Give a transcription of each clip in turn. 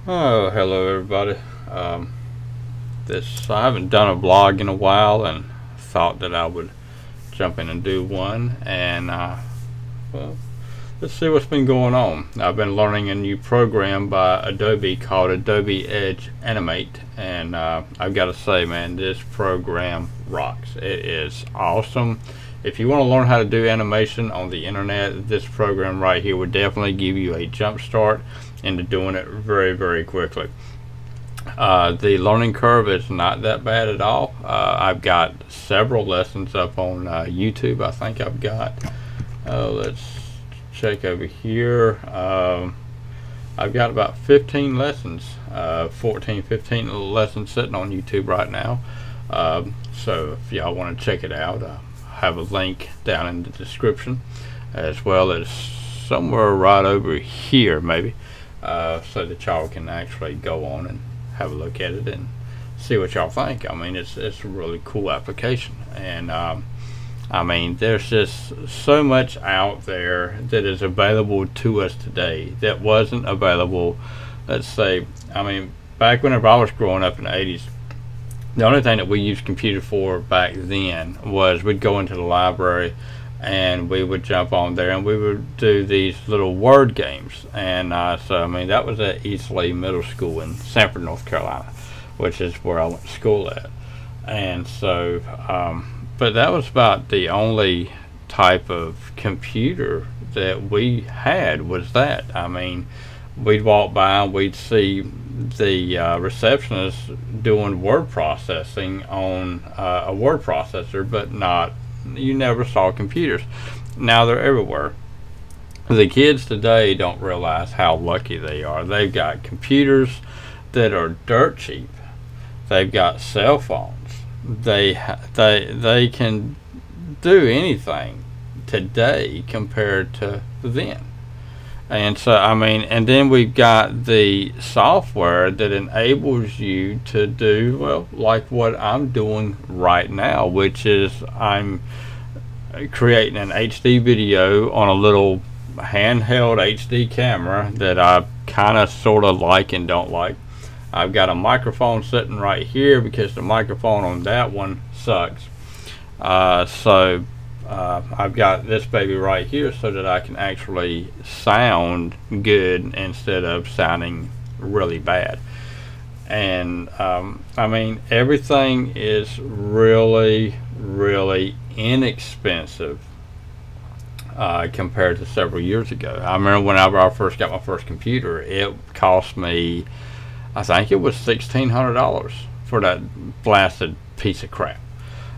Oh, hello everybody. I haven't done a vlog in a while, and thought that I would jump in and do one. And well, let's see what's been going on. I've been learning a new program by Adobe called Adobe Edge Animate, and I've got to say, man, this program rocks. It is awesome. If you want to learn how to do animation on the internet, this program right here would definitely give you a jump start into doing it very, very quickly. The learning curve is not that bad at all. I've got several lessons up on YouTube. I think I've got, let's check over here. I've got about 15 lessons, 14, 15 lessons sitting on YouTube right now. So if y'all want to check it out, have a link down in the description, as well as somewhere right over here maybe, so that y'all can actually go on and have a look at it and see what y'all think. I mean, it's a really cool application, and I mean, there's just so much out there that is available to us today that wasn't available, let's say, I mean, back whenever I was growing up in the 80s. The only thing that we used computer for back then was we'd go into the library and we would jump on there and we would do these little word games. And so, I mean, that was at Eastleigh Middle School in Sanford, North Carolina, which is where I went to school at. And so, but that was about the only type of computer that we had, was that. I mean, we'd walk by and we'd see the receptionist doing word processing on a word processor, but you never saw computers. Now they're everywhere. The kids today don't realize how lucky they are. They've got computers that are dirt cheap. They've got cell phones. They can do anything today compared to then. And so, I mean, and then we've got the software that enables you to do, well, like what I'm doing right now, which is I'm creating an HD video on a little handheld HD camera that I kind of sort of like and don't like. I've got a microphone sitting right here because the microphone on that one sucks. I've got this baby right here so that I can actually sound good instead of sounding really bad. And I mean, everything is really, really inexpensive compared to several years ago. I remember whenever I first got my first computer, it cost me, I think it was $1,600 for that blasted piece of crap.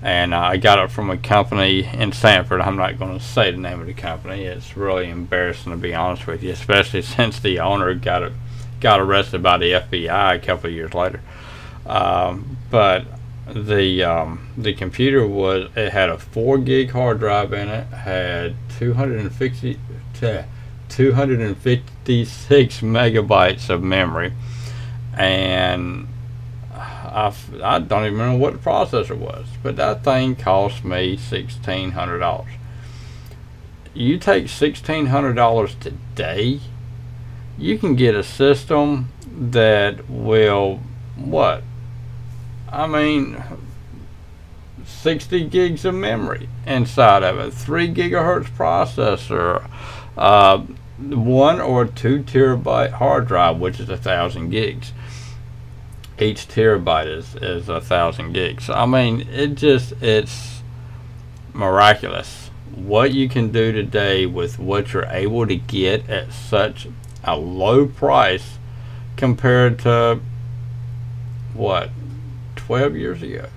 And I got it from a company in Sanford. I'm not going to say the name of the company. It's really embarrassing, to be honest with you, especially since the owner got arrested by the FBI a couple of years later. But the computer it had a 4 gig hard drive in it, had 256 megabytes of memory, and I don't even remember what the processor was, but that thing cost me $1,600. You take $1,600 today, you can get a system that will, what? I mean, 60 gigs of memory inside of it, 3 gigahertz processor, 1 or 2 terabyte hard drive, which is 1,000 gigs. Each terabyte is 1,000 gigs. So, I mean, it's miraculous what you can do today with what you're able to get at such a low price compared to, what, 12 years ago.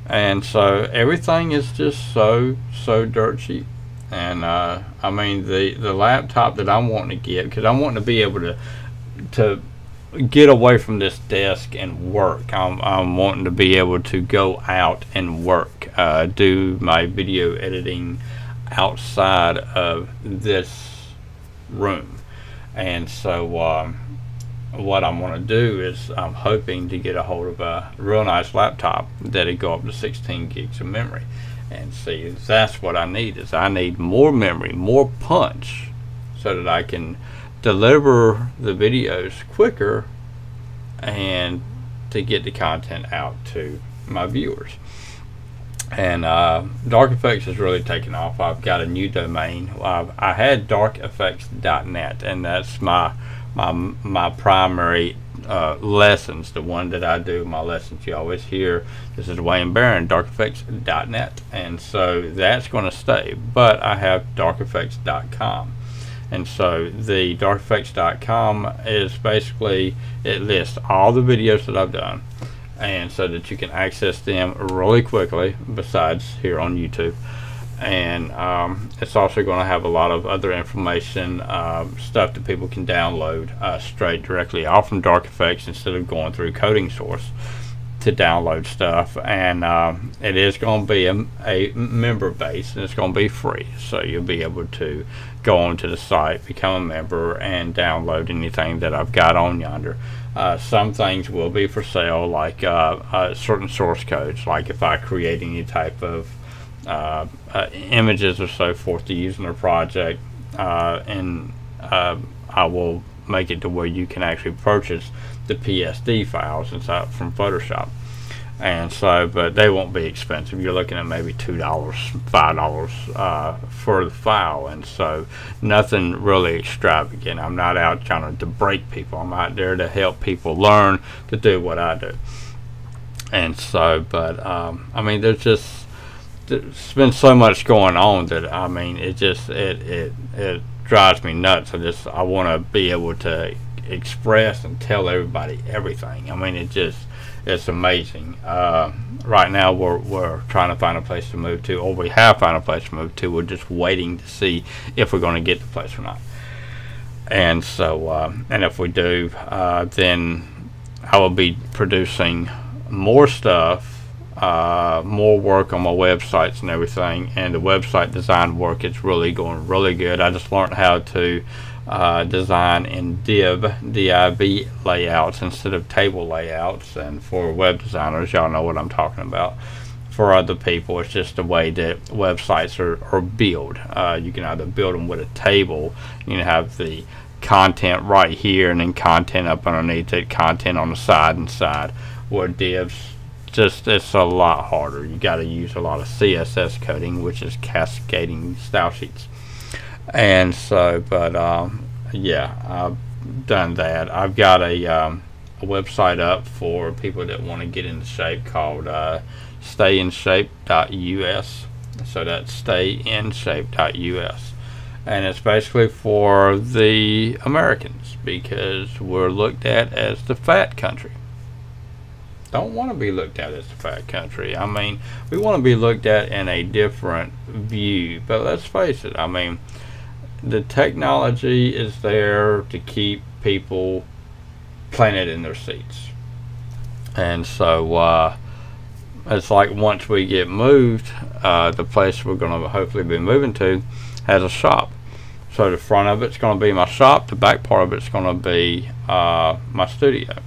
And so everything is just so dirt cheap. And I mean, the laptop that I'm wanting to get, because I'm wanting to be able to get away from this desk and work. I'm wanting to be able to go out and work, do my video editing outside of this room. And so what I'm going to do is I'm hoping to get a hold of a real nice laptop that'll go up to 16 gigs of memory. And see, that's what I need. Is I need more memory, more punch, so that I can deliver the videos quicker and to get the content out to my viewers. And Dark Effects has really taken off. I've got a new domain. I had darkeffects.net, and that's my primary lessons, the one that I do my lessons. You always hear this is Wayne Barron, darkeffects.net, and so that's going to stay. But I have darkeffects.com, and so the darkeffects.com is basically, it lists all the videos that I've done, and so that you can access them really quickly, besides here on YouTube. And it's also going to have a lot of other information, stuff that people can download straight directly off from Dark Effects instead of going through Coding Source to download stuff. And it is going to be a member base, and it's going to be free, so you'll be able to go onto the site, become a member, and download anything that I've got on yonder. Some things will be for sale, like certain source codes, like if I create any type of images or so forth to use in a project, and I will make it to where you can actually purchase the PSD files inside from Photoshop. And so, but they won't be expensive. You're looking at maybe $2, $5 for the file, and so nothing really extravagant. I'm not out trying to break people. I'm out there to help people learn to do what I do. And so, but I mean, there's been so much going on that, I mean, it drives me nuts. I want to be able to express and tell everybody everything. I mean, it's amazing. Right now we're trying to find a place to move to, or we have found a place to move to. We're just waiting to see if we're going to get the place or not. And so and if we do, then I will be producing more stuff, more work on my websites and everything. And the website design work is really going really good. I just learned how to design in div layouts instead of table layouts. And for web designers, y'all know what I'm talking about. For other people, it's just the way that websites are built. You can either build them with a table, you can have the content right here and then content up underneath it, content on the side and side. Where divs, it's a lot harder. You got to use a lot of CSS coding, which is cascading style sheets. And so, but yeah, I've done that. I've got a website up for people that want to get into shape called stayinshape.us. So that's stayinshape.us, and it's basically for the Americans, because we're looked at as the fat country. Don't want to be looked at as the fat country. I mean, we want to be looked at in a different view. But let's face it, I mean, the technology is there to keep people planted in their seats. And so it's like once we get moved, the place we're going to hopefully be moving to has a shop. So the front of it's going to be my shop, the back part of it's going to be my studio.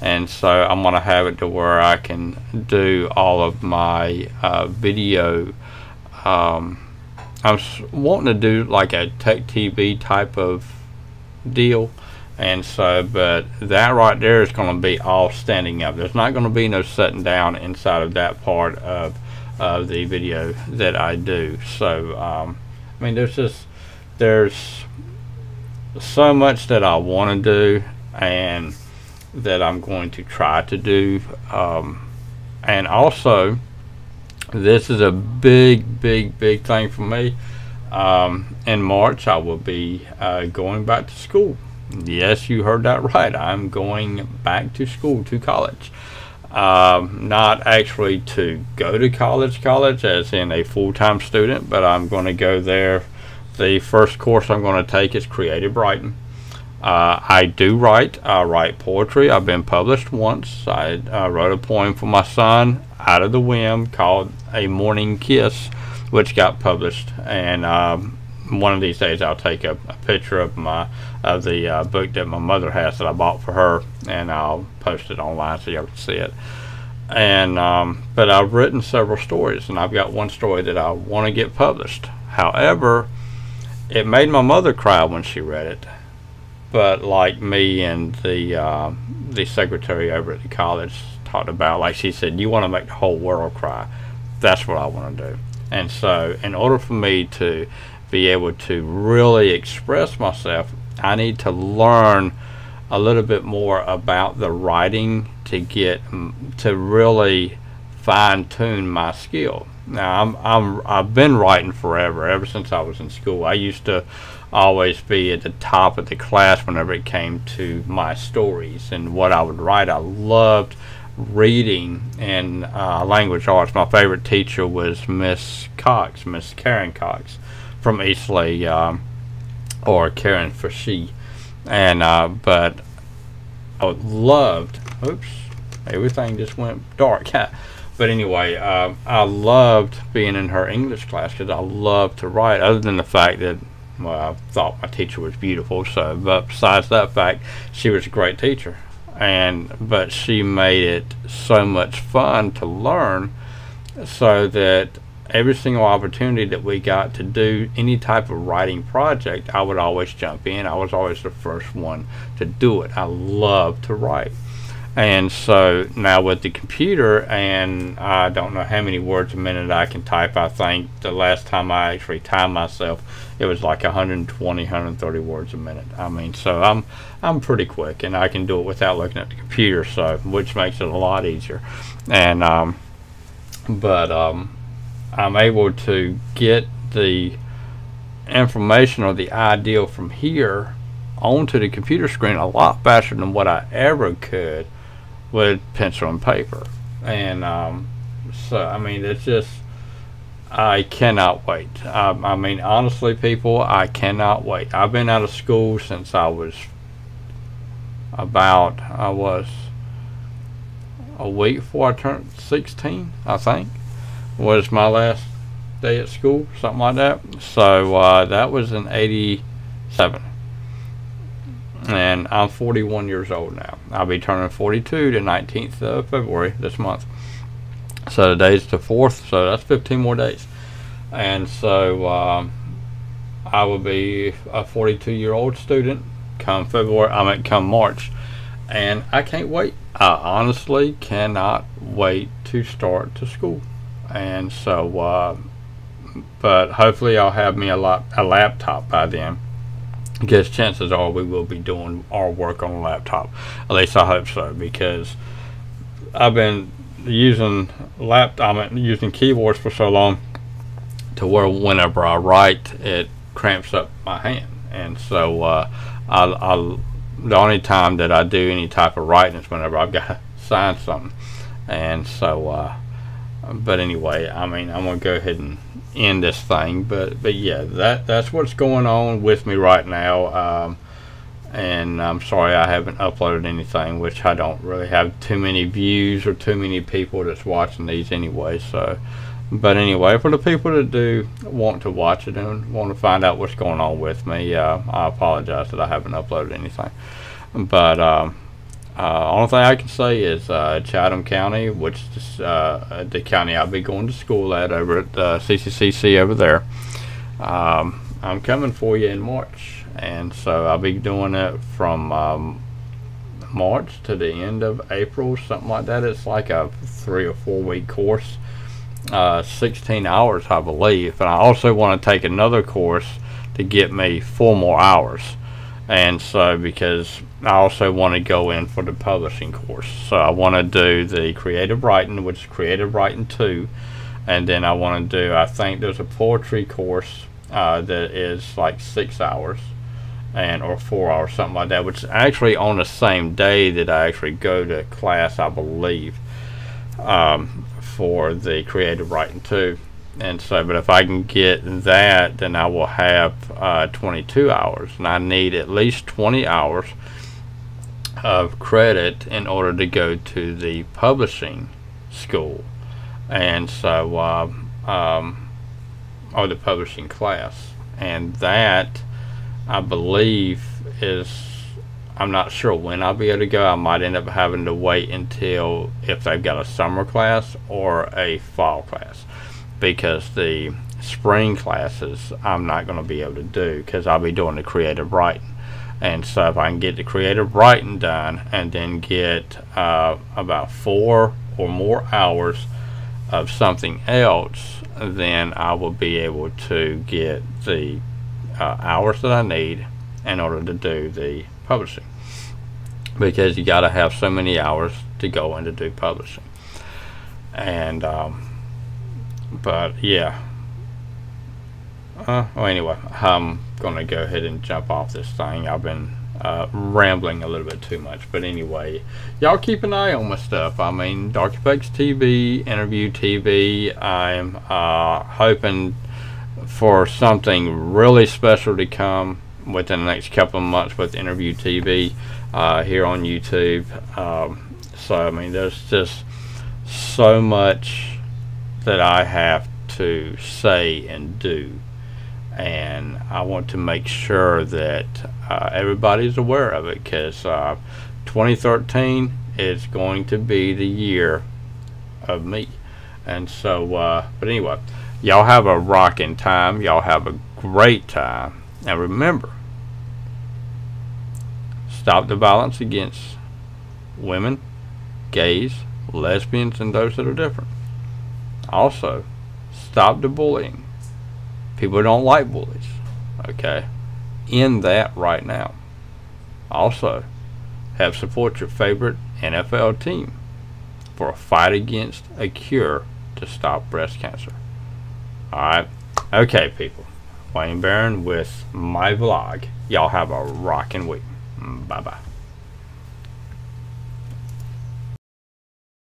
And so I'm going to have it to where I can do all of my video. I'm wanting to do like a tech TV type of deal. And so, but that right there is going to be all standing up. There's not going to be no sitting down inside of that part of the video that I do. So, I mean, there's so much that I want to do, and that I'm going to try to do. And also, this is a big thing for me. In March, I will be going back to school. Yes, you heard that right. I'm going back to school, to college. Not actually to go to college as in a full-time student, but I'm going to go there. The first course I'm going to take is creative writing. I do write. I write poetry. I've been published once. I wrote a poem for my son out of the whim called A Morning Kiss, which got published. And one of these days I'll take a picture of the book that my mother has that I bought for her, and I'll post it online so y'all can see it. And but I've written several stories, and I've got one story that I want to get published. However, it made my mother cry when she read it. but like me and the secretary over at the college talked about, like she said, you want to make the whole world cry. That's what I want to do. And so in order for me to be able to really express myself, I need to learn a little bit more about the writing to get to really fine-tune my skill. Now I've been writing forever, ever since I was in school. I used to always be at the top of the class whenever it came to my stories and what I would write. I loved reading and language arts. My favorite teacher was Miss Karen Cox from Eastleigh, or Karen for she. And but I loved, oops, everything just went dark. But anyway, I loved being in her English class because I loved to write, other than the fact that, well, I thought my teacher was beautiful. So, but besides that fact, she was a great teacher. But she made it so much fun to learn, so that every single opportunity that we got to do any type of writing project, I would always jump in. I was always the first one to do it. I love to write. And so now with the computer, and I don't know how many words a minute I can type. I think the last time I actually timed myself, it was like 120, 130 words a minute. I mean, so I'm pretty quick, and I can do it without looking at the computer, so which makes it a lot easier. And I'm able to get the information or the idea from here onto the computer screen a lot faster than what I ever could with pencil and paper. And so I mean, it's just, I cannot wait. I mean, honestly, people, I cannot wait. I've been out of school since I was a week before I turned 16, I think, was my last day at school, something like that. So that was in '87. And I'm 41 years old now. I'll be turning 42 the 19th of February this month. So today's the 4th, so that's 15 more days. And so I will be a 42-year-old student come come March. And I can't wait. I honestly cannot wait to start to school. And so, but hopefully I'll have me a laptop by then, because chances are we will be doing our work on a laptop. At least I hope so, because I've been using keyboards for so long to where whenever I write, it cramps up my hand. And so the only time that I do any type of writing is whenever I've got to sign something. And so but anyway, I mean, I'm gonna go ahead and end this thing, but yeah, that's what's going on with me right now. And I'm sorry I haven't uploaded anything, which I don't really have too many views or too many people that's watching these anyway. So, but anyway, for the people that do want to watch it and want to find out what's going on with me, I apologize that I haven't uploaded anything. But only thing I can say is Chatham County, which is the county I'll be going to school at over at CCCC over there. I'm coming for you in March, and so I'll be doing it from March to the end of April, something like that. It's like a 3 or 4 week course, 16 hours, I believe. And I also want to take another course to get me 4 more hours. And so, because I also want to go in for the publishing course, so I want to do the creative writing, which is creative writing 2, and then I want to do, I think there's a poetry course that is like 6 hours or 4 hours, something like that, which is actually on the same day that I actually go to class, I believe, for the creative writing 2. And so, but if I can get that, then I will have 22 hours, and I need at least 20 hours of credit in order to go to the publishing school. And so or the publishing class, and that, I believe, is, I'm not sure when I'll be able to go. I might end up having to wait until if they've got a summer class or a fall class, because the spring classes I'm not going to be able to do, because I'll be doing the creative writing. And so if I can get the creative writing done and then get about 4 or more hours of something else, then I will be able to get the hours that I need in order to do the publishing, because you got to have so many hours to go in to do publishing. And but yeah, well, anyway, I'm gonna go ahead and jump off this thing. I've been rambling a little bit too much, but anyway, y'all keep an eye on my stuff. I mean, Dark Effects TV, Interview TV. I'm hoping for something really special to come within the next couple of months with Interview TV here on YouTube. So I mean, there's just so much that I have to say and do, and I want to make sure that everybody's aware of it, because 2013 is going to be the year of me. And so but anyway, y'all have a rocking time, y'all have a great time, and remember, stop the violence against women, gays, lesbians, and those that are different. Also, stop the bullying. People don't like bullies. Okay? End that right now. Also, help support your favorite NFL team for a fight against a cure to stop breast cancer. Alright? Okay, people. Wayne Barron with my vlog. Y'all have a rockin' week. Bye-bye.